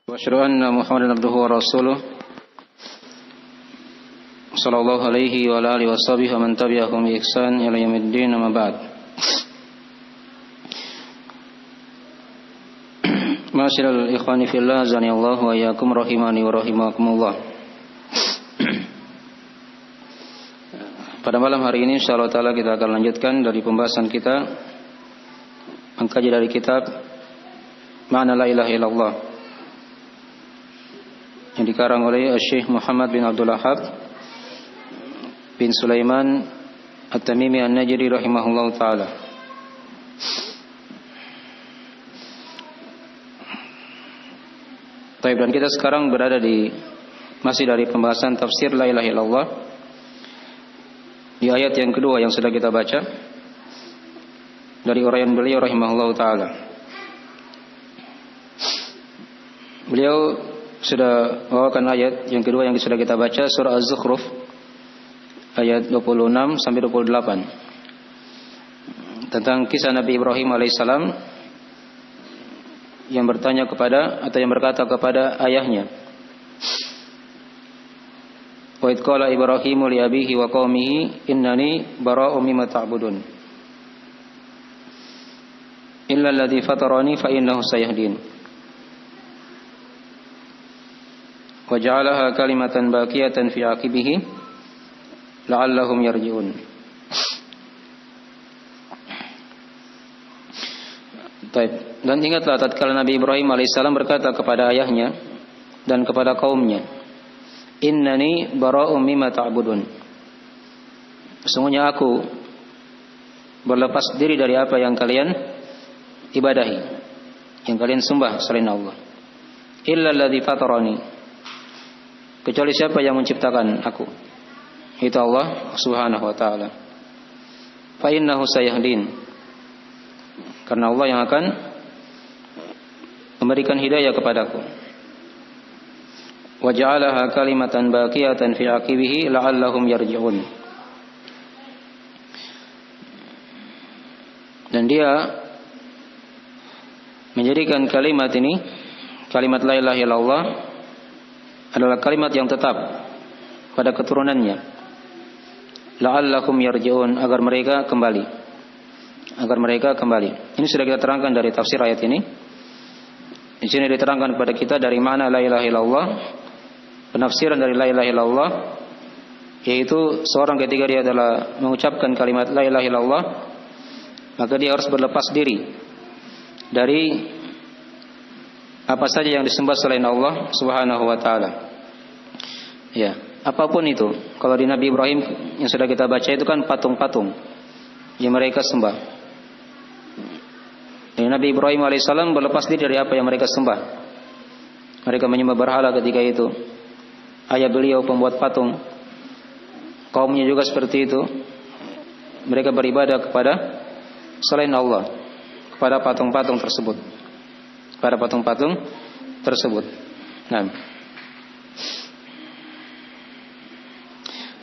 وأشهد أن محمدا عبده ورسوله صلى الله عليه وعلى آله وصحبه ومن تبعهم بإحسان إلى يوم الدين أما بعد. Ma'asyiral ikhwani fillah, azanillahu wa iyyakum rahimani wa rahimakumullah. Pada malam hari ini insyaallah taala kita akan lanjutkan dari pembahasan kita mengkaji dari kitab Ma'na la ilaha illallah yang dikarang oleh Syekh Muhammad bin Abdul Wahhab bin Sulaiman At-Tamimi An-Najdi rahimahullahu taala. Baik, dan kita sekarang berada masih dari pembahasan tafsir la ilaha illallah di ayat yang kedua yang sudah kita baca dari uraian beliau rahimahullahu taala. Beliau sudah bawakan ayat yang kedua yang sudah kita baca, surah Az-Zukhruf ayat 26 sampai 28, tentang kisah Nabi Ibrahim alaihissalam yang bertanya kepada atau yang berkata kepada ayahnya, wa idh qala Ibrahimu li abihi wa qaumihi innani bara'un mimma ta'budun illa alladhi fatarani fa innahu sayahdin wa ja'alaha kalimatan baqiyatan fi 'aqibihi la'allahum yarji'un. Baik. Dan ingatlah tatkala Nabi Ibrahim alaihissalam berkata kepada ayahnya dan kepada kaumnya, innani bara'um mimma ta'budun, sesungguhnya aku berlepas diri dari apa yang kalian ibadahi, yang kalian sembah selain Allah, illa alladzi fatarani, kecuali siapa yang menciptakan aku, itu Allah subhanahu wa ta'ala, fa innahu sayahdin, karena Allah yang akan memberikan hidayah kepadaku. Wa ja'alaha kalimatan baqiyatan fi 'aqibihi la'allahum yarji'un. Dan dia menjadikan kalimat ini, kalimat la ilaha illallah, adalah kalimat yang tetap pada keturunannya. La'allahum yarji'un, agar mereka kembali. Ini sudah kita terangkan dari tafsir ayat ini. Di sini diterangkan kepada kita dari mana la ilaha illallah, penafsiran dari la ilaha illallah, yaitu seorang ketika dia adalah mengucapkan kalimat la ilaha illallah, maka dia harus berlepas diri dari apa saja yang disembah selain Allah subhanahu wa ta'ala. Ya, apapun itu. Kalau di Nabi Ibrahim yang sudah kita baca itu kan patung-patung yang mereka sembah. Dan Nabi Ibrahim alaihissalam berlepas diri dari apa yang mereka sembah. Mereka menyembah berhala ketika itu. Ayah beliau pembuat patung, kaumnya juga seperti itu. Mereka beribadah kepada selain Allah, kepada patung-patung tersebut. Nah,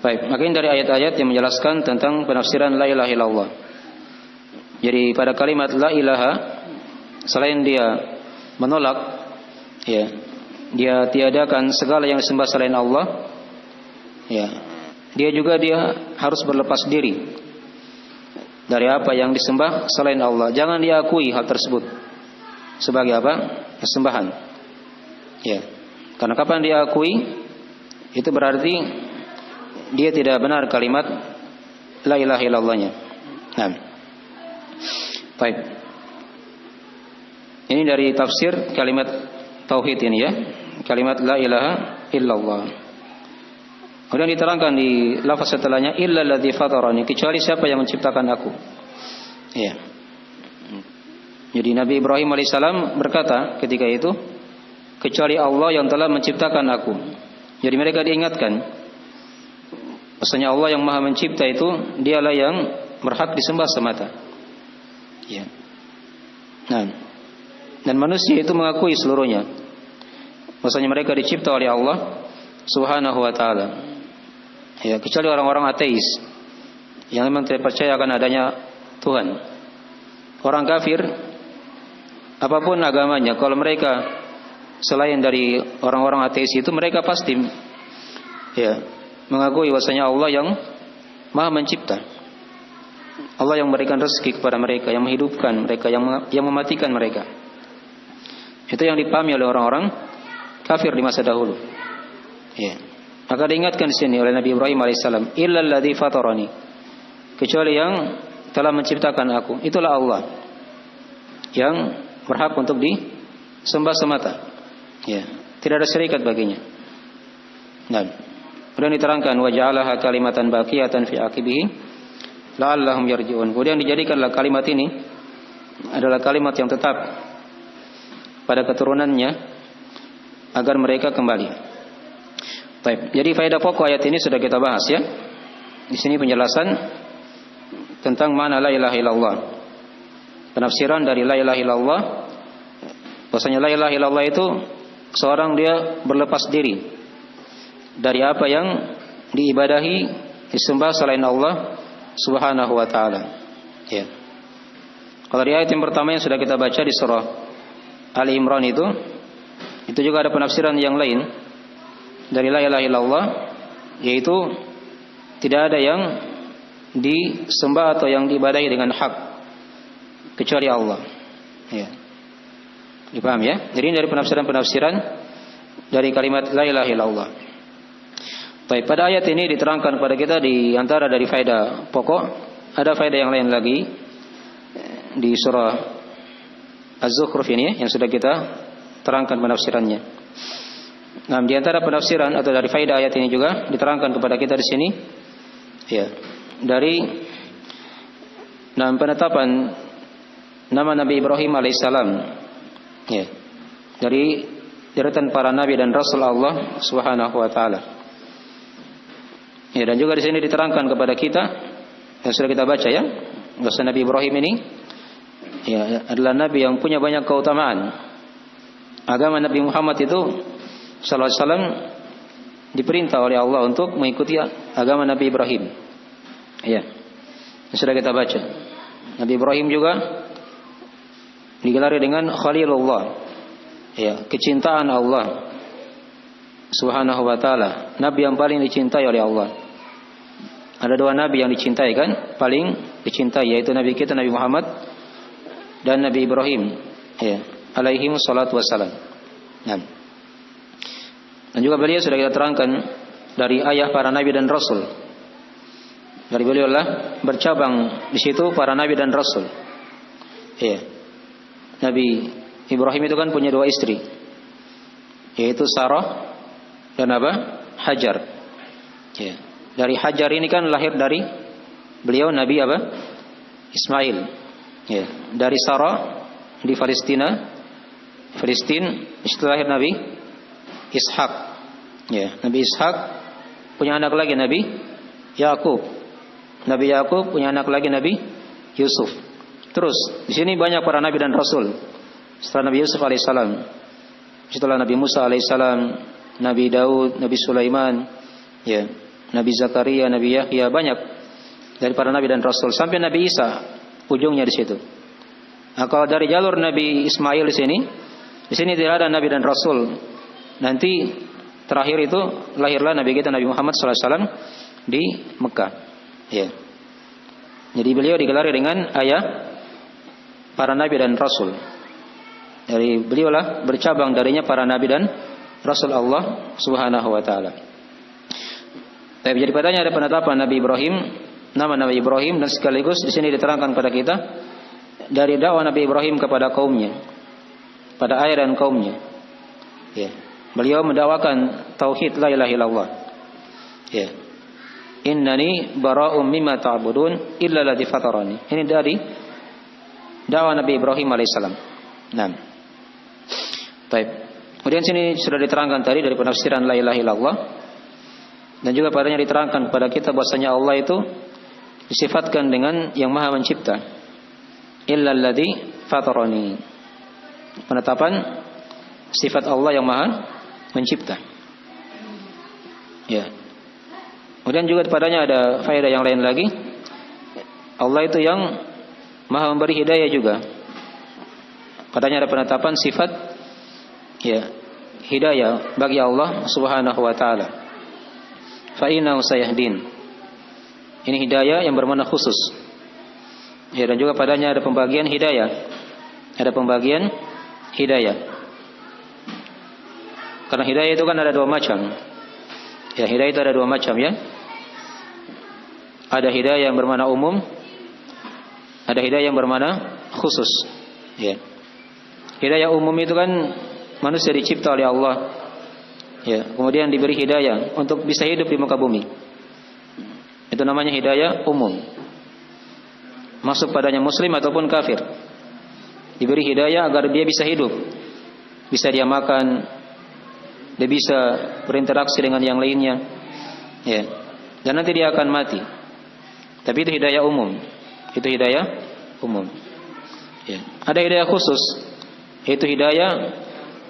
baik, makanya dari ayat-ayat yang menjelaskan tentang penafsiran la ilaha illallah. Jadi pada kalimat la ilaha, selain dia menolak, ya, dia tiadakan segala yang disembah selain Allah, ya, dia harus berlepas diri dari apa yang disembah selain Allah. Jangan diakui hal tersebut sebagai apa? Kesembahan. Ya. Karena kapan diakui, itu berarti dia tidak benar kalimat la ilaha illallahnya. Nah. Baik. Ini dari tafsir kalimat tauhid ini ya. Kalimat la ilaha illallah. Kemudian diterangkan di lafaz setelahnya illa alladzi fatarani, kecuali siapa yang menciptakan aku. Ya. Jadi Nabi Ibrahim alaihissalam berkata ketika itu, kecuali Allah yang telah menciptakan aku. Jadi mereka diingatkan, maksudnya Allah yang Maha Mencipta itu dialah yang berhak disembah semata. Ya. Nah, dan manusia itu mengakui seluruhnya, maksudnya mereka dicipta oleh Allah subhanahu wa ta'ala. Ya, kecuali orang-orang ateis yang memang tidak percaya akan adanya Tuhan. Orang kafir apapun agamanya, kalau mereka selain dari orang-orang ateis itu, mereka pasti mengakui bahwasanya Allah yang Maha Mencipta. Allah yang memberikan rezeki kepada mereka, yang menghidupkan mereka, yang mematikan mereka. Itu yang dipahami oleh orang-orang kafir di masa dahulu. Maka diingatkan di sini oleh Nabi Ibrahim alaihissalam, illal ladzi fatarani, kecuali yang telah menciptakan aku. Itulah Allah yang berhak untuk disembah semata. Tidak ada syarikat baginya. Nah, kemudian diterangkan wa ja'alaha kalimatan baqiyatan fi aqibihi la'allahum yarji'un. Kemudian dijadikanlah kalimat ini adalah kalimat yang tetap pada keturunannya agar mereka kembali. Baik, jadi faedah pokok ayat ini sudah kita bahas ya. Di sini penjelasan tentang makna la ilaha illallah. Penafsiran dari la ilaha illallah, bahwasanya la ilaha illallah itu seorang dia berlepas diri dari apa yang diibadahi, disembah selain Allah Subhanahu wa taala. Kalau di ayat yang pertama yang sudah kita baca di surah Ali Imran itu juga ada penafsiran yang lain dari la ilaha illallah, yaitu tidak ada yang disembah atau yang diibadahi dengan hak kecuali Allah. Dipaham ya? Jadi dari penafsiran-penafsiran dari kalimat la ilaha illallah. Baik, pada ayat ini diterangkan kepada kita di antara dari faedah pokok, ada faedah yang lain lagi di surah Az-Zukhruf ini yang sudah kita terangkan penafsirannya. Nah, di antara penafsiran atau dari faedah ayat ini juga diterangkan kepada kita di sini dari penetapan nama Nabi Ibrahim alaihissalam dari deretan para nabi dan rasul Allah Subhanahu wa taala. Dan juga di sini diterangkan kepada kita yang sudah kita baca ya, bahwa Nabi Ibrahim ini adalah nabi yang punya banyak keutamaan. Agama Nabi Muhammad itu sallallahu alaihi wasallam diperintah oleh Allah untuk mengikuti agama Nabi Ibrahim. Yang sudah kita baca. Nabi Ibrahim juga digelari dengan Khalilullah. Kecintaan Allah Subhanahu wa taala, nabi yang paling dicintai oleh Allah. Ada dua nabi yang dicintai kan, paling dicintai, yaitu nabi kita Nabi Muhammad dan Nabi Ibrahim alaihi wassalatu wassalam. Dan juga beliau sudah kita terangkan dari ayah para nabi dan rasul. Dari beliau lah bercabang di situ para nabi dan rasul. Nabi Ibrahim itu kan punya dua istri, yaitu Sarah dan Hajar. Dari Hajar ini kan lahir dari beliau Nabi Ismail. Dari Sarah di Filistin itu lahir Nabi Ishak. Nabi Ishak punya anak lagi Nabi Yakub. Nabi Yakub punya anak lagi Nabi Yusuf. Terus di sini banyak para nabi dan rasul. Setelah Nabi Yusuf alaihissalam, setelah Nabi Musa alaihissalam, Nabi Daud, Nabi Sulaiman, Nabi Zakaria, Nabi Yahya, banyak dari para nabi dan rasul sampai Nabi Isa ujungnya di situ. Nah, kalau dari jalur Nabi Ismail di sini tidak ada nabi dan rasul. Nanti terakhir itu lahirlah Nabi kita Nabi Muhammad SAW di Mekah. Jadi beliau digelari dengan ayah para nabi dan rasul. Dari beliaulah bercabang darinya para nabi dan rasul Allah Subhanahu wa taala. Jadi padanya ada penetapan Nabi Ibrahim, nama Nabi Ibrahim, dan sekaligus di sini diterangkan pada kita dari dakwah Nabi Ibrahim kepada kaumnya, pada ayah dan kaumnya. Beliau mendakwakan tauhid la ilaha illallah. Innani bara'um mimma ta'budun illa alladzi fatarani. Ini dari dakwah Nabi Ibrahim alaihissalam. Baik. Kemudian sini sudah diterangkan tadi dari penafsiran la ilaha illallah, dan juga padanya diterangkan kepada kita bahwasanya Allah itu disifatkan dengan yang Maha Mencipta. Illa alladzi fatarani. Penetapan sifat Allah yang Maha Mencipta. Kemudian juga padanya ada faedah yang lain lagi. Allah itu yang Maha memberi hidayah juga. Padanya ada penetapan sifat hidayah bagi Allah Subhanahu wa taala. Fa innahu sayahdin. Ini hidayah yang bermakna khusus. Ya, dan juga padanya ada pembagian hidayah. Ada pembagian hidayah. Karena hidayah itu kan ada dua macam. Ya, hidayah itu ada dua macam ya. Ada hidayah yang bermakna umum, ada hidayah yang bermakna khusus. Ya. Hidayah umum itu kan manusia dicipta oleh Allah. Ya, kemudian diberi hidayah untuk bisa hidup di muka bumi. Itu namanya hidayah umum. Masuk padanya muslim ataupun kafir. Diberi hidayah agar dia bisa hidup. Bisa dia makan, dia bisa berinteraksi dengan yang lainnya. Ya. Dan nanti dia akan mati. Tapi itu hidayah umum. Itu hidayah umum. Ya. Ada hidayah khusus. Itu hidayah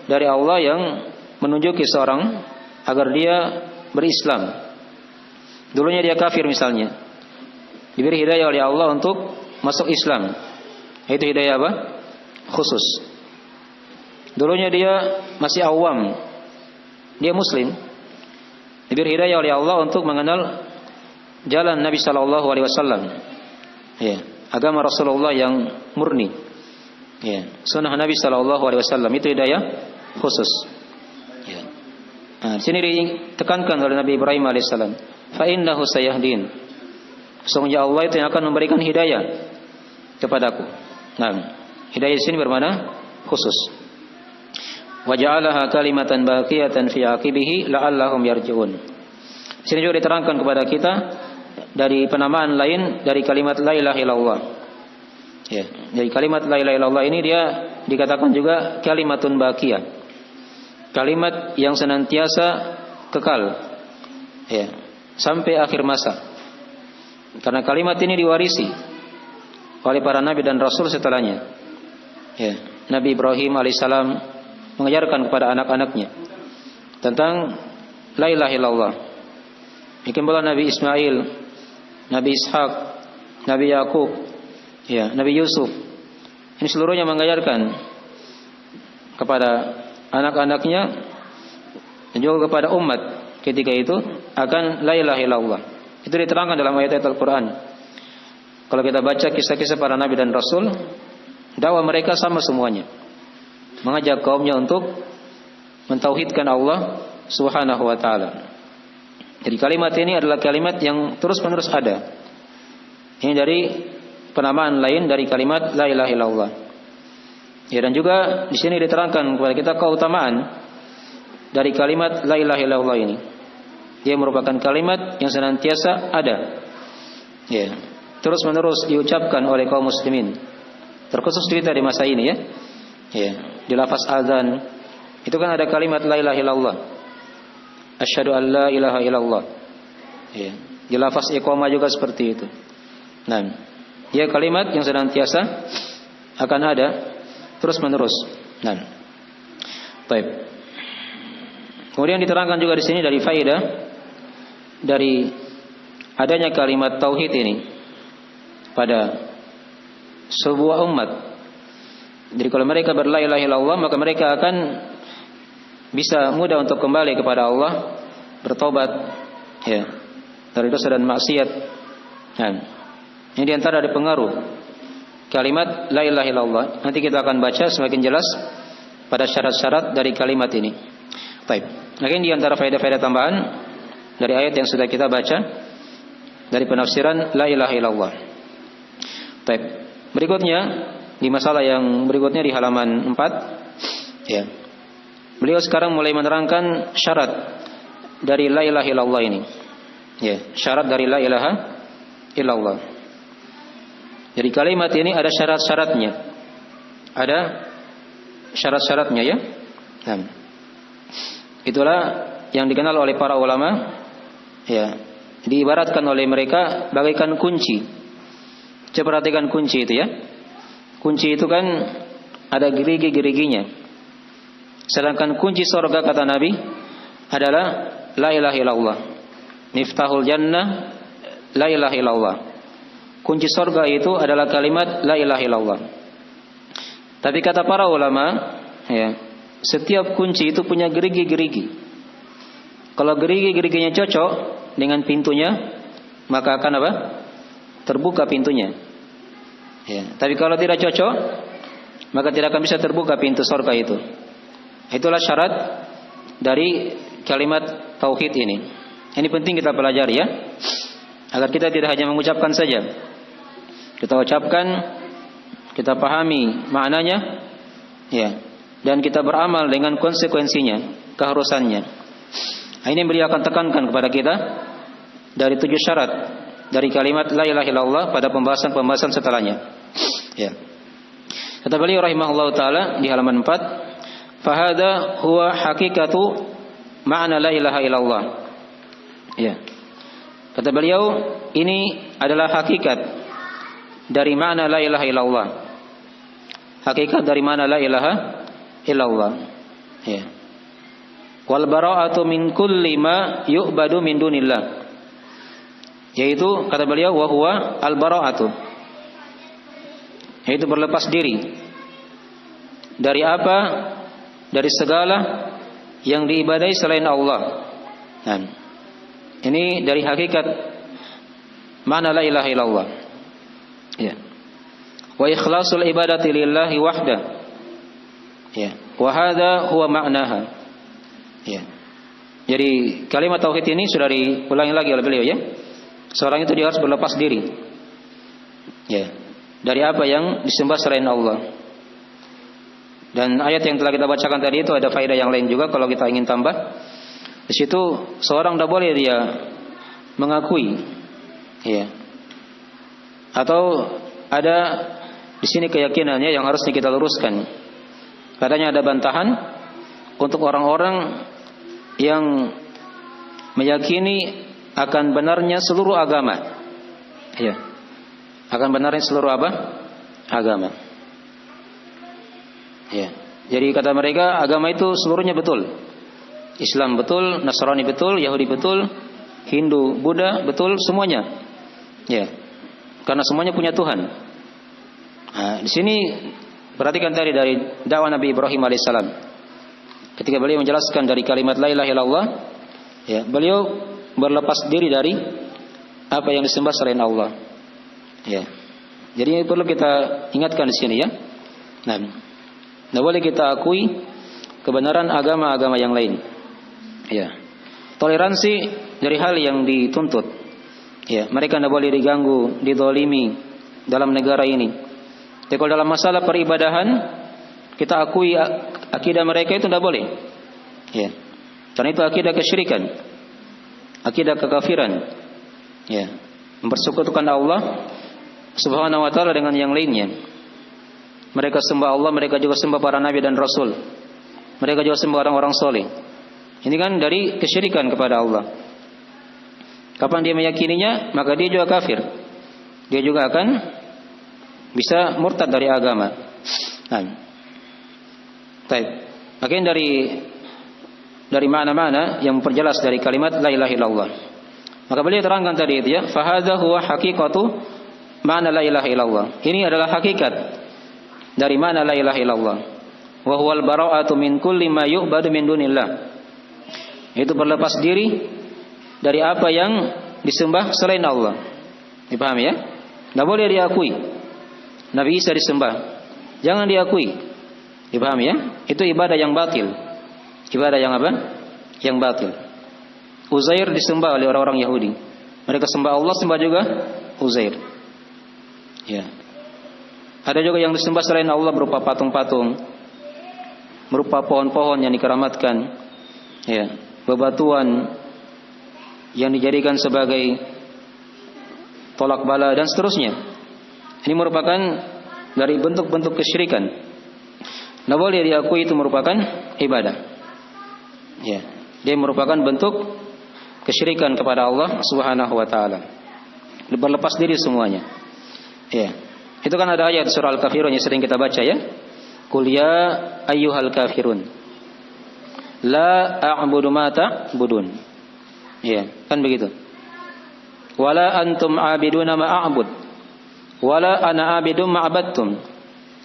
dari Allah yang menunjuki seorang agar dia berislam. Dulunya dia kafir misalnya. Diberi hidayah oleh Allah untuk masuk Islam. Itu hidayah apa? Khusus. Dulunya dia masih awam. Dia muslim. Diberi hidayah oleh Allah untuk mengenal jalan Nabi sallallahu alaihi wasallam. Ya, agama Rasulullah yang murni. Ya, sunnah Nabi sallallahu alaihi wasallam itu hidayah khusus. Ya. Nah, di sini ditekankan oleh Nabi Ibrahim alaihissalam, fa innahu sayahdin. Sesungguhnya Allah itu yang akan memberikan hidayah kepadaku. Nah, hidayah di sini bermakna khusus. Wa ja'alaha kalimatan baqiyatan fi aqibihi la'allahum yarji'un. Di sini juga diterangkan kepada kita dari penamaan lain dari kalimat la ilaha illallah. Ya, dari kalimat la ilaha illallah ini dia dikatakan juga kalimatun baqiyah. Kalimat yang senantiasa kekal. Ya, sampai akhir masa. Karena kalimat ini diwarisi oleh para nabi dan rasul setelahnya. Ya, Nabi Ibrahim alaihissalam mengajarkan kepada anak-anaknya tentang la ilaha illallah. Demikian pula Nabi Ismail, Nabi Ishak, Nabi Yakub, ya, Nabi Yusuf. Ini seluruhnya mengajarkan kepada anak-anaknya dan juga kepada umat ketika itu akan la ilaha illallah. Itu diterangkan dalam ayat-ayat Al-Quran. Kalau kita baca kisah-kisah para nabi dan rasul, dakwah mereka sama semuanya. Mengajak kaumnya untuk mentauhidkan Allah Subhanahu wa taala. Jadi kalimat ini adalah kalimat yang terus-menerus ada. Ini dari penamaan lain dari kalimat la ilaha illallah. Ya, dan juga di sini diterangkan kepada kita keutamaan dari kalimat la ilaha illallah ini. Dia merupakan kalimat yang senantiasa ada. Ya, terus-menerus diucapkan oleh kaum muslimin. Terkhusus kita di masa ini ya. Ya, di lafaz azan itu kan ada kalimat la ilaha illallah. Asyhadu an la ilaha illallah. Ya, di lafaz iqamah juga seperti itu. Nah, dia kalimat yang senantiasa akan ada terus-menerus. Nah, baik. Kemudian diterangkan juga di sini dari faedah dari adanya kalimat tauhid ini pada sebuah umat. Jadi kalau mereka berla ilaha illallah, maka mereka akan bisa mudah untuk kembali kepada Allah, bertobat ya dari dosa dan maksiat. Nah, ini di antara dari pengaruh kalimat la ilaha illallah. Nanti kita akan baca semakin jelas pada syarat-syarat dari kalimat ini. Baik. Lagi di antara faedah-faedah tambahan dari ayat yang sudah kita baca dari penafsiran la ilaha illallah. Baik. Berikutnya di masalah yang berikutnya di halaman 4 ya. Beliau sekarang mulai menerangkan syarat dari la ilaha illallah ini. Ya, syarat dari la ilaha illallah. Jadi kalimat ini ada syarat-syaratnya. Ada syarat-syaratnya ya. Nah, itulah yang dikenal oleh para ulama ya. Diibaratkan oleh mereka bagaikan kunci. Coba perhatikan kunci itu ya. Kunci itu kan ada gerigi-geriginya. Sedangkan kunci surga kata Nabi adalah la ilaha illallah. Miftahul jannah la ilaha illallah. Kunci surga itu adalah kalimat la ilaha illallah. Tapi kata para ulama ya, setiap kunci itu punya gerigi-gerigi. Kalau gerigi-geriginya cocok dengan pintunya, maka akan apa? Terbuka pintunya. Ya. Tapi kalau tidak cocok, maka tidak akan bisa terbuka pintu surga itu. Itulah syarat dari kalimat tauhid ini. Ini penting kita pelajari ya, agar kita tidak hanya mengucapkan saja. Kita ucapkan, kita pahami maknanya, ya, dan kita beramal dengan konsekuensinya, keharusannya. Ini beliau akan tekankan kepada kita dari 7 syarat dari kalimat la ilaha illallah pada pembahasan setelahnya. Ya. Kata beliau rahimahullah taala di halaman 4, fahada huwa hakikatu ma'na la ilaha illallah. Ya. Kata beliau, ini adalah hakikat dari makna la ilaha illallah. Hakikat dari makna la ilaha illallah. Ya. Wal bara'atu min kulli ma yu'badu min dunillah. Yaitu kata beliau wa huwa al bara'atu, yaitu berlepas diri dari apa? Dari segala yang diibadai selain Allah. Nah, ini dari hakikat makna la ilaha illallah. Ya. Wa ikhlasul ibadati lillahi wahda. Ya. Wa hadha huwa ma'naha. Ya. Jadi kalimat tauhid ini sudah diulangi lagi oleh beliau ya. Seorang itu dia harus berlepas diri. Ya. Dari apa yang disembah selain Allah. Dan ayat yang telah kita bacakan tadi itu ada faedah yang lain juga kalau kita ingin tambah. Di situ seorang tidak boleh dia mengakui, ya. Atau ada di sini keyakinannya yang harusnya kita luruskan. Katanya ada bantahan untuk orang-orang yang meyakini akan benarnya seluruh agama. Ya. Akan benarnya seluruh apa? Agama. Ya. Jadi kata mereka agama itu seluruhnya betul. Islam betul, Nasrani betul, Yahudi betul, Hindu, Buddha betul, semuanya. Ya. Karena semuanya punya Tuhan. Nah, di sini perhatikan tadi dari dakwah Nabi Ibrahim alaihissalam. Ketika beliau menjelaskan dari kalimat la ilaha illallah, ya, beliau berlepas diri dari apa yang disembah selain Allah. Ya. Jadi ini perlu kita ingatkan di sini ya. Nah, tidak boleh kita akui kebenaran agama-agama yang lain. Ya. Toleransi dari hal yang dituntut. Ya, mereka tidak boleh diganggu, didolimi dalam negara ini. Jadi kalau dalam masalah peribadahan kita akui akidah mereka itu tidak boleh. Ya. Karena itu akidah kesyirikan, akidah kekafiran. Ya. Mempersekutukan Allah Subhanahu wa taala dengan yang lainnya. Mereka sembah Allah, mereka juga sembah para nabi dan rasul. Mereka juga sembah orang-orang soleh. Ini kan dari kesyirikan kepada Allah. Kapan dia meyakininya, maka dia juga kafir. Dia juga akan bisa murtad dari agama. Nah, baik. Makanya dari mana-mana yang memperjelas dari kalimat la ilaha illallah. Maka beliau terangkan tadi itu ya, fa hadza huwa haqiqatu ma'na la ilaha illallah. Ini adalah hakikat dari mana la ilaha illallah. Wa huwal bara'atu min kulli ma yu'badu min dunillah. Itu berlepas diri dari apa yang disembah selain Allah. Dipahami ya? Tidak boleh diakui Nabi Isa disembah. Jangan diakui. Dipahami ya? Itu ibadah yang batil. Ibadah yang apa? Yang batil. Uzair disembah oleh orang-orang Yahudi. Mereka sembah Allah, sembah juga Uzair. Ya. Ada juga yang disembah selain Allah berupa patung-patung, berupa pohon-pohon yang dikeramatkan, ya, bebatuan yang dijadikan sebagai tolak bala dan seterusnya. Ini merupakan dari bentuk-bentuk kesyirikan. Tidak boleh diakui itu merupakan ibadah. Ya, dia merupakan bentuk kesyirikan kepada Allah Subhanahu wa taala. Berlepas diri semuanya. Ya. Itu kan ada ayat surah Al-Kafirun yang sering kita baca ya. Qul ya ayyuhal kafirun la a'budu ma ta'budun. Ya, kan begitu. Wala antum 'abiduna ma a'bud. Wala ana 'abidum ma 'abadtum.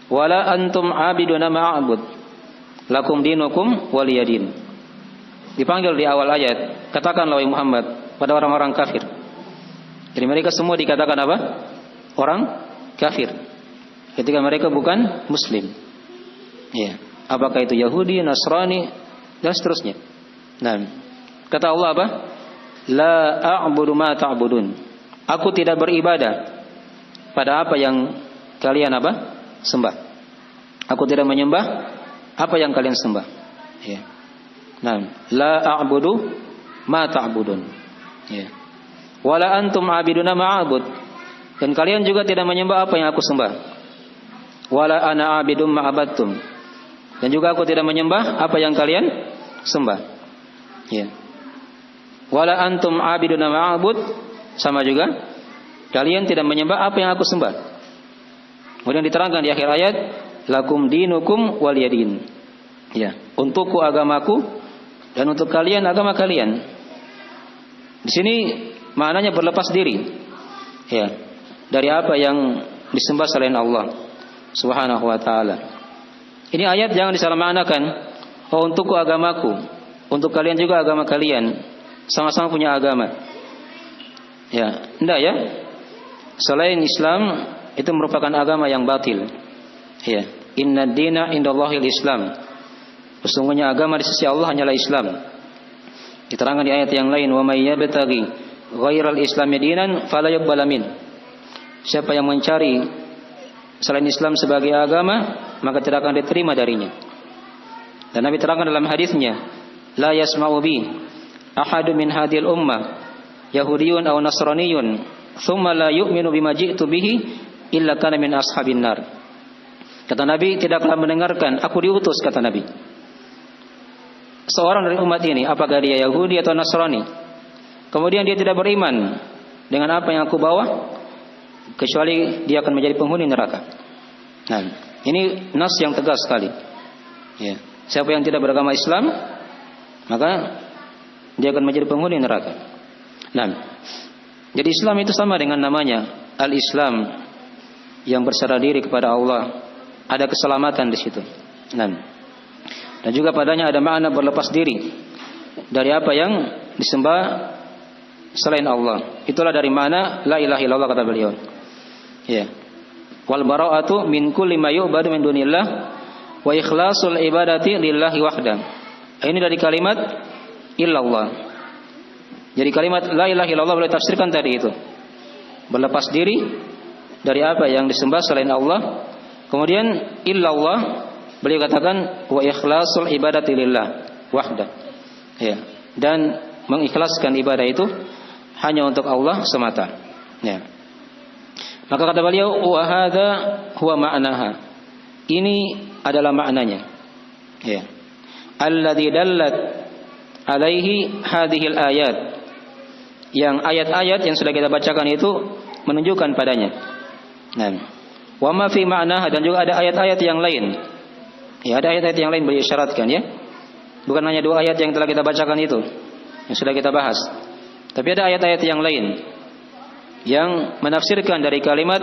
Wala antum 'abiduna ma a'bud. lakum dinukum waliyadin. Dipanggil di awal ayat, katakanlah wahai Muhammad pada orang-orang kafir. Jadi mereka semua dikatakan apa? Orang kafir. Ketika mereka bukan muslim. Ya. Apakah itu Yahudi, Nasrani dan seterusnya. Nah, kata Allah apa? La a'budu ma ta'budun. Aku tidak beribadah pada apa yang kalian apa? Sembah. Aku tidak menyembah apa yang kalian sembah. Ya. Nah, la a'budu ma ta'budun. Ya. Wala antum 'abiduna ma'abud. Dan kalian juga tidak menyembah apa yang aku sembah. Wala ana 'abidum ma'abattum. Dan juga aku tidak menyembah apa yang kalian sembah. Ya. Wala antum 'abiduna ma'abud, sama juga kalian tidak menyembah apa yang aku sembah. Kemudian diterangkan di akhir ayat, lakum dinukum waliyadin. Ya, untukku agamaku dan untuk kalian agama kalian. Di sini maknanya berlepas diri. Ya, dari apa yang disembah selain Allah Subhanahu wa taala. Ini ayat jangan disalahmaknakan. Oh, untukku agamaku, untuk kalian juga agama kalian. Sama-sama punya agama. Ya, enggak ya? Selain Islam itu merupakan agama yang batil. Ya, inna dina indallahil Islam. Sesungguhnya agama di sisi Allah hanyalah Islam. Diterangkan di ayat yang lain, wa may yabtaghi ghairal islami dinan fala yuqbal min. Siapa yang mencari selain Islam sebagai agama, maka tidak akan diterima darinya. Dan Nabi terangkan dalam hadisnya, la yasma'u bi ahadu min hadhil ummah yahudiyun aw nasraniyun thumma la yu'minu bima ji'tu bihi illa kana min ashabin nar. Kata Nabi, tidaklah mendengarkan, aku diutus, kata Nabi, seorang dari umat ini, apakah dia Yahudi atau Nasrani, kemudian dia tidak beriman dengan apa yang aku bawa, kecuali dia akan menjadi penghuni neraka. Nah, ini nas yang tegas sekali. Ya. Siapa yang tidak beragama Islam, maka dia akan menjadi penghuni neraka. Nah, jadi Islam itu sama dengan namanya, al-Islam, yang berserah diri kepada Allah. Ada keselamatan di situ. Nah, dan juga padanya ada makna berlepas diri dari apa yang disembah selain Allah. Itulah dari mana la ilaha illallah, kata beliau. Ya. Wal bara'atu min kulli ma yu'badu min dunillah wa ikhlasul ibadati lillahi wahdah. Ini dari kalimat illallah. Jadi kalimat la ilaha illallah boleh tafsirkan tadi itu, berlepas diri dari apa yang disembah selain Allah. Kemudian illallah beliau katakan wa ikhlasul ibadati lillah wahdah. Ya. Dan mengikhlaskan ibadah itu hanya untuk Allah semata. Ya. Maka kata beliau, wa hadza huwa ma'naha. Ini adalah maknanya. Ya. Alladzi dallat alaihi hadhil ayat. Yang ayat-ayat yang sudah kita bacakan itu menunjukkan padanya. Nah, wa ma fi ma'naha, dan juga ada ayat-ayat yang lain. Ya, ada ayat-ayat yang lain beliau isyaratkan, ya. Bukan hanya dua ayat yang telah kita bacakan itu, yang sudah kita bahas. Tapi ada ayat-ayat yang lain yang menafsirkan dari kalimat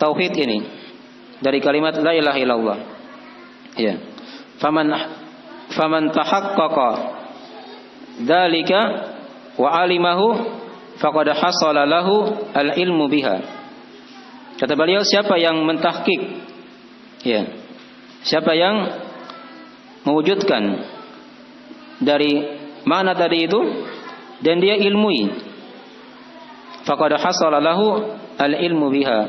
tauhid ini, dari kalimat la ilaha illallah. Ya. Faman tahaqqaqa dzalika wa alimahu faqad hasala lahu al-ilmu biha. Kata beliau, siapa yang mentahqiq, ya, siapa yang mewujudkan dari makna tadi itu dan dia ilmui, faqad hasala lahu al-ilmu biha.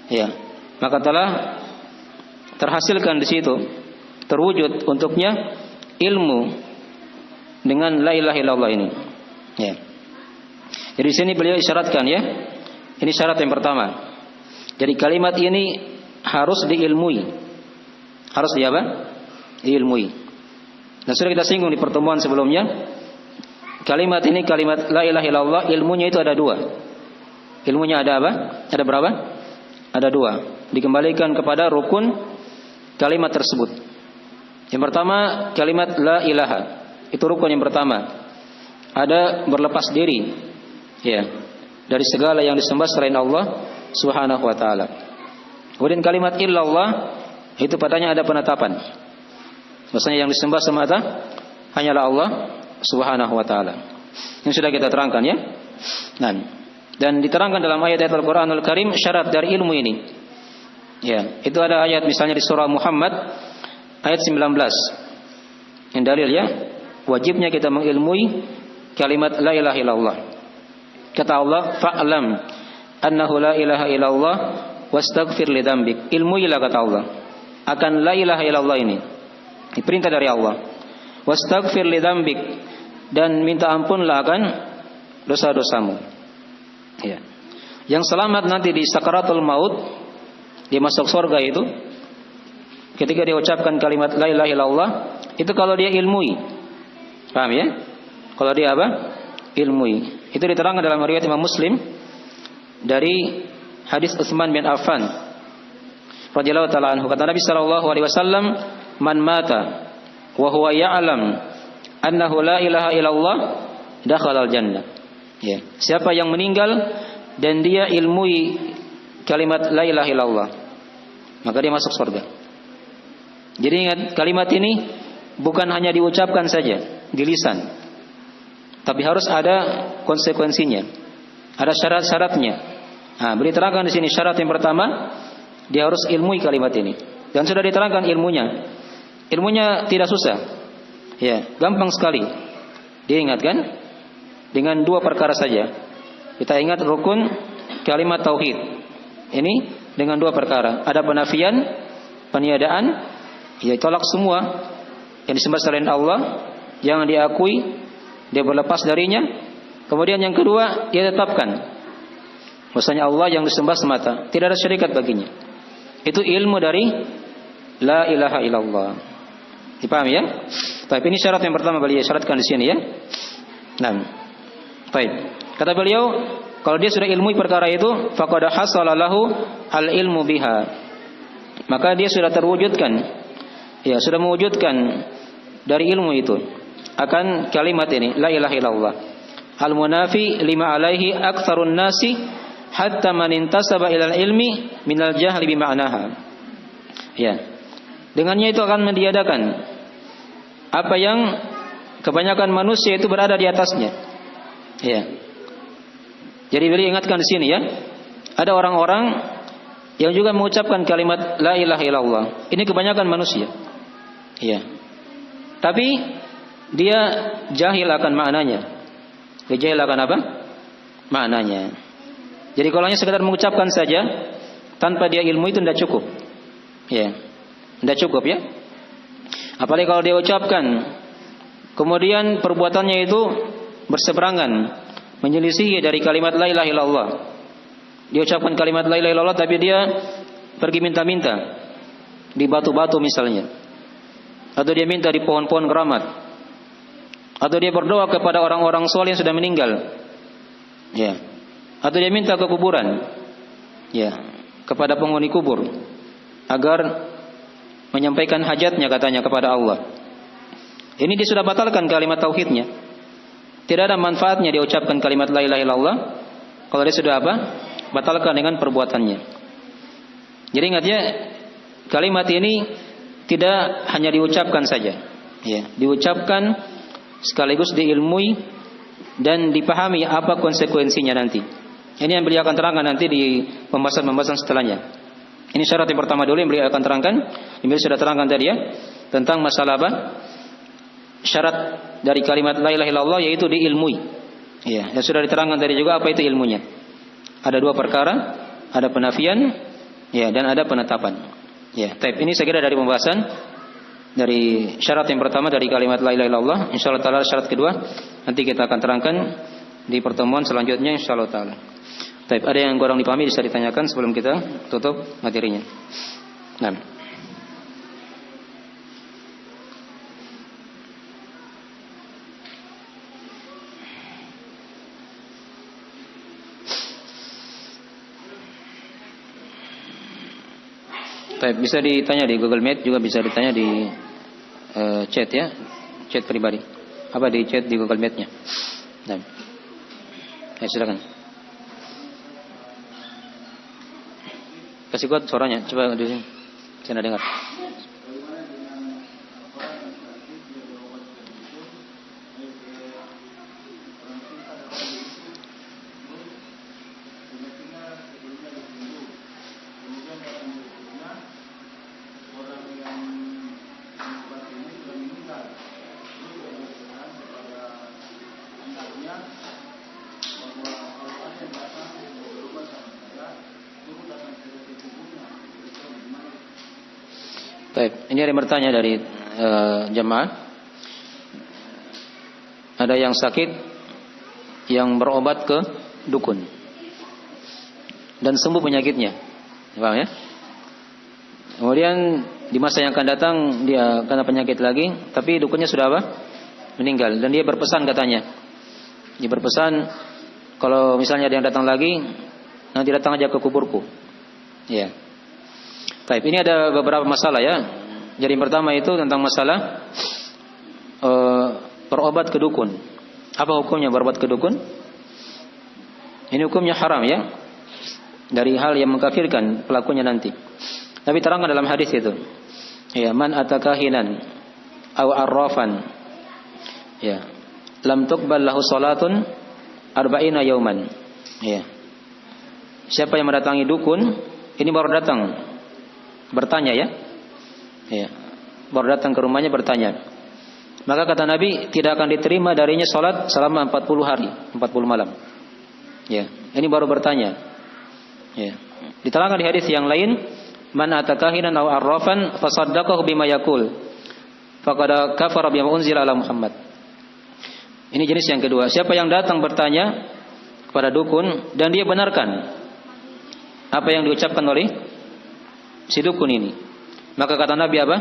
Ya, maka telah terhasilkan di situ, terwujud untuknya ilmu dengan la ilaha illallah ini. Ya. Jadi di sini beliau isyaratkan, ya. Ini syarat yang pertama. Jadi kalimat ini harus diilmui. Harus di apa? Diilmui. Dan sudah kita singgung di pertemuan sebelumnya. Kalimat ini, kalimat la ilaha illallah, ilmunya itu ada dua. Ilmunya ada apa? Ada berapa? Ada dua. Dikembalikan kepada rukun kalimat tersebut. Yang pertama, kalimat la ilaha. Itu rukun yang pertama. Ada berlepas diri, ya, dari segala yang disembah selain Allah Subhanahu wa ta'ala. Kemudian kalimat illallah, itu padanya ada penetapan. Maksudnya yang disembah semata hanyalah Allah Subhanahu wa taala. Ini sudah kita terangkan ya. Nah, dan diterangkan dalam ayat-ayat Al-Qur'anul Karim syarat dari ilmu ini. Ya, itu ada ayat misalnya di surah Muhammad ayat 19. Yang dalil ya, wajibnya kita mengilmui kalimat la ilaha illallah. Kata Allah, fa'lam annahu la ilaha illallah wastaghfir li dzambik. Ilmuilah kata Allah akan la ilaha illallah ini. Ini perintah dari Allah. Wastaghfir li dzambik, dan minta ampunlah akan dosa-dosamu. Ya. Yang selamat nanti di sakaratul maut, dia masuk surga itu ketika dia ucapkan kalimat la ilaha illallah, itu kalau dia ilmui. Paham ya? Kalau dia apa? Ilmui. Itu diterangkan dalam riwayat Imam Muslim dari hadis Utsman bin Affan radhiyallahu taala anhu, kata Nabi sallallahu alaihi wasallam, man mata wa huwa ya'lam annahu la ilaha illallah dakhalal jannah. Ya, siapa yang meninggal dan dia ilmui kalimat la ilaha illallah, maka dia masuk surga. Jadi ingat, kalimat ini bukan hanya diucapkan saja di lisan, tapi harus ada konsekuensinya, ada syarat-syaratnya. Nah, diterangkan di sini syarat yang pertama, dia harus ilmui kalimat ini. Dan sudah diterangkan ilmunya. Ilmunya tidak susah. Ya, gampang sekali. Diingatkan dengan dua perkara saja. Kita ingat rukun kalimat tauhid. Ini dengan dua perkara. Ada penafian, peniadaan, ya tolak semua yang disembah selain Allah, jangan diakui, dia berlepas darinya. Kemudian yang kedua, dia tetapkan bahwasanya Allah yang disembah semata, tidak ada syarikat baginya. Itu ilmu dari la ilaha illallah. Dipahami ya? Baik, ini syarat yang pertama beliau syaratkan di sini ya. Nah, baik. Kata beliau, kalau dia sudah ilmui perkara itu, faqad hasala lahu al ilmu biha. Maka dia sudah terwujudkan, ya sudah mewujudkan dari ilmu itu akan kalimat ini la ilaha illallah. Al munafi lima alaihi aktsarun nasi hatta man intasaba ilal ilmi minal jahli bima'naha. Ya. Dengannya itu akan mentiadakan apa yang kebanyakan manusia itu berada di atasnya. Ya. Jadi beliau ingatkan di sini ya, ada orang-orang yang juga mengucapkan kalimat la ilaha illallah. Ini kebanyakan manusia. Ya. Tapi dia jahil akan maknanya. Dia jahil akan apa? Maknanya. Jadi kalau hanya sekedar mengucapkan saja tanpa dia ilmu itu tidak cukup. Ya. Tidak cukup ya. Apalagi kalau dia ucapkan kemudian perbuatannya itu berseberangan, menyelisih dari kalimat la ilaha illallah. Dia ucapkan kalimat la ilaha illallah tapi dia pergi minta-minta di batu-batu misalnya. Atau dia minta di pohon-pohon keramat. Atau dia berdoa kepada orang-orang soleh yang sudah meninggal. Ya. Atau dia minta ke kuburan. Ya, kepada penghuni kubur agar menyampaikan hajatnya katanya kepada Allah. Ini dia sudah batalkan kalimat tauhidnya. Tidak ada manfaatnya dia ucapkan kalimat la ilaha illallah kalau dia sudah apa? Batalkan dengan perbuatannya. Jadi ingat ya, kalimat ini tidak hanya diucapkan saja. Ya, diucapkan sekaligus diilmui dan dipahami apa konsekuensinya nanti. Ini yang beliau akan terangkan nanti di pembahasan-pembahasan setelahnya. Ini syarat yang pertama dulu yang beliau akan terangkan. Yang beliau sudah terangkan tadi ya, tentang masalah apa? Syarat dari kalimat la ilaha illallah yaitu diilmui. Ya, yang sudah diterangkan tadi juga apa itu ilmunya. Ada dua perkara, ada penafian, ya, dan ada penetapan. Ya, taib. Ini saya kira dari pembahasan dari syarat yang pertama dari kalimat la ilaha illallah. Insyaallah taala syarat kedua nanti kita akan terangkan di pertemuan selanjutnya insyaallah taala. Taib, ada yang kurang dipahami bisa ditanyakan sebelum kita tutup materinya. Nah. Taib, bisa ditanya di Google Meet, juga bisa ditanya di chat ya, chat pribadi. Apa di chat di Google Meet-nya. Nah. Ya, silakan. Kasih kuat suaranya, coba di sini. Saya dengar. Baik, ini ada yang bertanya dari jemaah. Ada yang sakit yang berobat ke dukun dan sembuh penyakitnya, paham ya? Kemudian di masa yang akan datang dia kena penyakit lagi, tapi dukunnya sudah apa? Meninggal. Dan dia berpesan katanya, dia berpesan kalau misalnya ada yang datang lagi, nanti datang aja ke kuburku. Ya. Baik, ini ada beberapa masalah ya. Jadi yang pertama itu tentang masalah berobat ke dukun. Apa hukumnya berobat ke dukun? Ini hukumnya haram ya. Dari hal yang mengkafirkan pelakunya nanti. Tapi terangkan dalam hadis itu. Ya, man atakahinan aw arrafan. Ya. Lam tuqbal lahu salatun arba'ina yauman. Ya. Siapa yang mendatangi dukun, ini baru datang bertanya ya. Ya. Baru datang ke rumahnya bertanya. Maka kata Nabi, tidak akan diterima darinya salat selama 40 hari, 40 malam. Ya. Ini baru bertanya. Ya. Diterangkan di hadis yang lain, man atakahinan aw arrafan fasaddaqahu bima yaqul faqad kafara bima unzila ala Muhammad. Ini jenis yang kedua. Siapa yang datang bertanya kepada dukun dan dia benarkan apa yang diucapkan oleh si dukun ini, maka kata Nabi apa?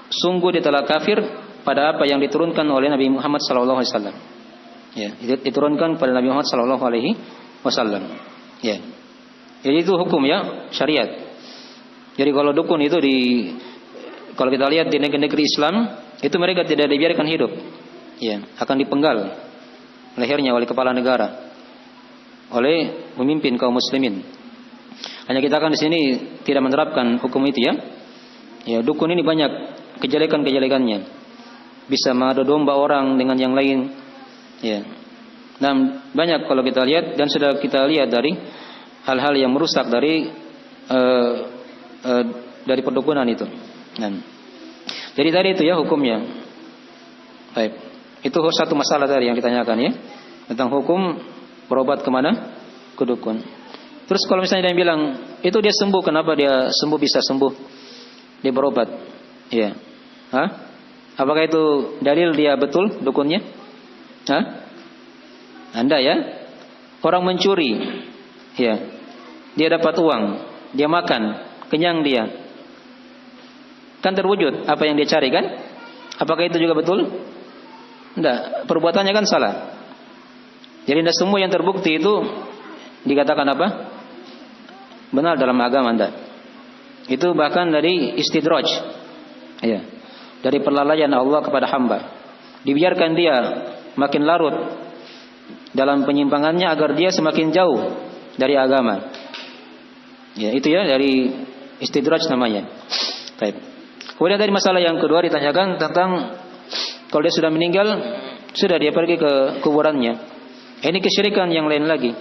Sungguh dia telah kafir pada apa yang diturunkan oleh Nabi Muhammad sallallahu alaihi wasallam. Ya, diturunkan pada Nabi Muhammad sallallahu alaihi wasallam. Ya. Jadi itu hukum ya, syariat. Jadi kalau dukun itu kalau kita lihat di negeri-negeri Islam, itu mereka tidak dibiarkan hidup. Ya, akan dipenggal lehernya oleh kepala negara, oleh pemimpin kaum muslimin. Hanya kita kan di sini tidak menerapkan hukum itu ya. Ya, dukun ini banyak kejelekan-kejelekannya. Bisa mengadu domba orang dengan yang lain. Ya. Dan banyak kalau kita lihat dan sudah kita lihat dari hal-hal yang merusak dari perdukunan itu. Dan jadi tadi itu ya hukumnya. Baik. Itu satu masalah tadi yang ditanyakan ya. Tentang hukum berobat kemana? Ke dukun. Terus kalau misalnya dia bilang, itu dia sembuh, kenapa dia sembuh bisa sembuh? Dia berobat. Ya. Hah? Apakah itu dalil dia betul dukunnya? Hah? Anda ya? Orang mencuri. Ya. Dia dapat uang, dia makan, kenyang dia. Kan terwujud apa yang dia cari kan? Apakah itu juga betul? Tidak, perbuatannya kan salah. Jadi tidak semua yang terbukti itu dikatakan apa? Benar dalam agama Anda. Itu bahkan dari istidraj. Ya. Dari perlalaian Allah kepada hamba. Dibiarkan dia makin larut dalam penyimpangannya agar dia semakin jauh dari agama. Ya, itu ya dari istidraj namanya. Baik. Kemudian dari masalah yang kedua ditanyakan tentang kalau dia sudah meninggal, sudah dia pergi ke kuburannya. Ini kesyirikan yang lain lagi.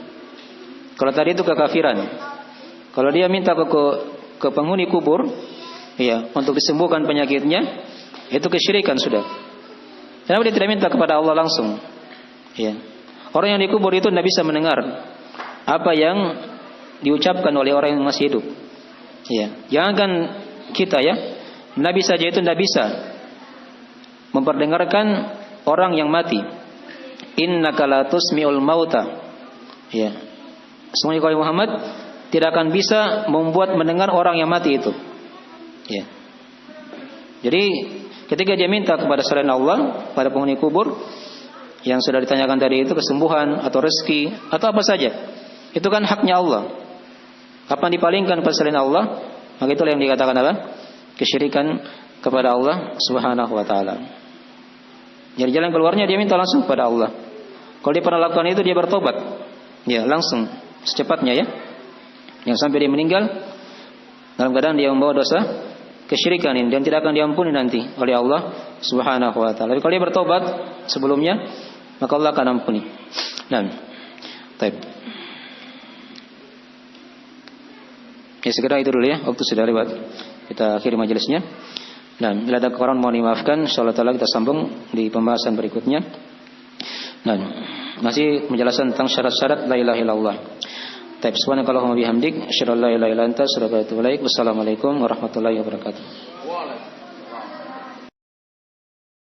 Kalau tadi itu kekafiran. Kalau dia minta ke penghuni kubur, ya, untuk disembuhkan penyakitnya, itu kesyirikan sudah. Kenapa dia tidak minta kepada Allah langsung? Ya. Orang yang dikubur itu tidak bisa mendengar apa yang diucapkan oleh orang yang masih hidup. Ya. Jangankan kita ya, Nabi saja itu tidak bisa memperdengarkan orang yang mati. Innaka la tusmi'ul mauta. Ya. Sungguh kalau Muhammad tidak akan bisa membuat mendengar orang yang mati itu. Ya. Jadi ketika dia minta kepada selain Allah, pada penghuni kubur yang sudah ditanyakan tadi itu kesembuhan atau rezeki atau apa saja, itu kan haknya Allah. Kapan dipalingkan kepada selain Allah, maka itulah yang dikatakan apa? Kesyirikan kepada Allah Subhanahu wa taala. Jadi jalan keluarnya dia minta langsung kepada Allah. Kalau dia pernah lakukan itu dia bertobat. Ya, langsung secepatnya ya. Yang sampai dia meninggal dalam keadaan dia membawa dosa kesyirikan ini dan tidak akan diampuni nanti oleh Allah Subhanahu wa taala. Tapi kalau dia bertobat sebelumnya, maka Allah akan ampuni. Dan baik. Ya, segera itu dulu ya, waktu sudah lewat. Kita akhiri majelisnya. Dan bila ada kekurangan mohon dimaafkan. Insyaallah taala kita sambung di pembahasan berikutnya. Nah, masih menjelaskan tentang syarat-syarat la ilaha illallah. Subhanakallahumma bihamdik, asyhadu an la ilaha illa anta, astaghfiruka wa atubu ilaik. Wassalamualaikum warahmatullahi wabarakatuh.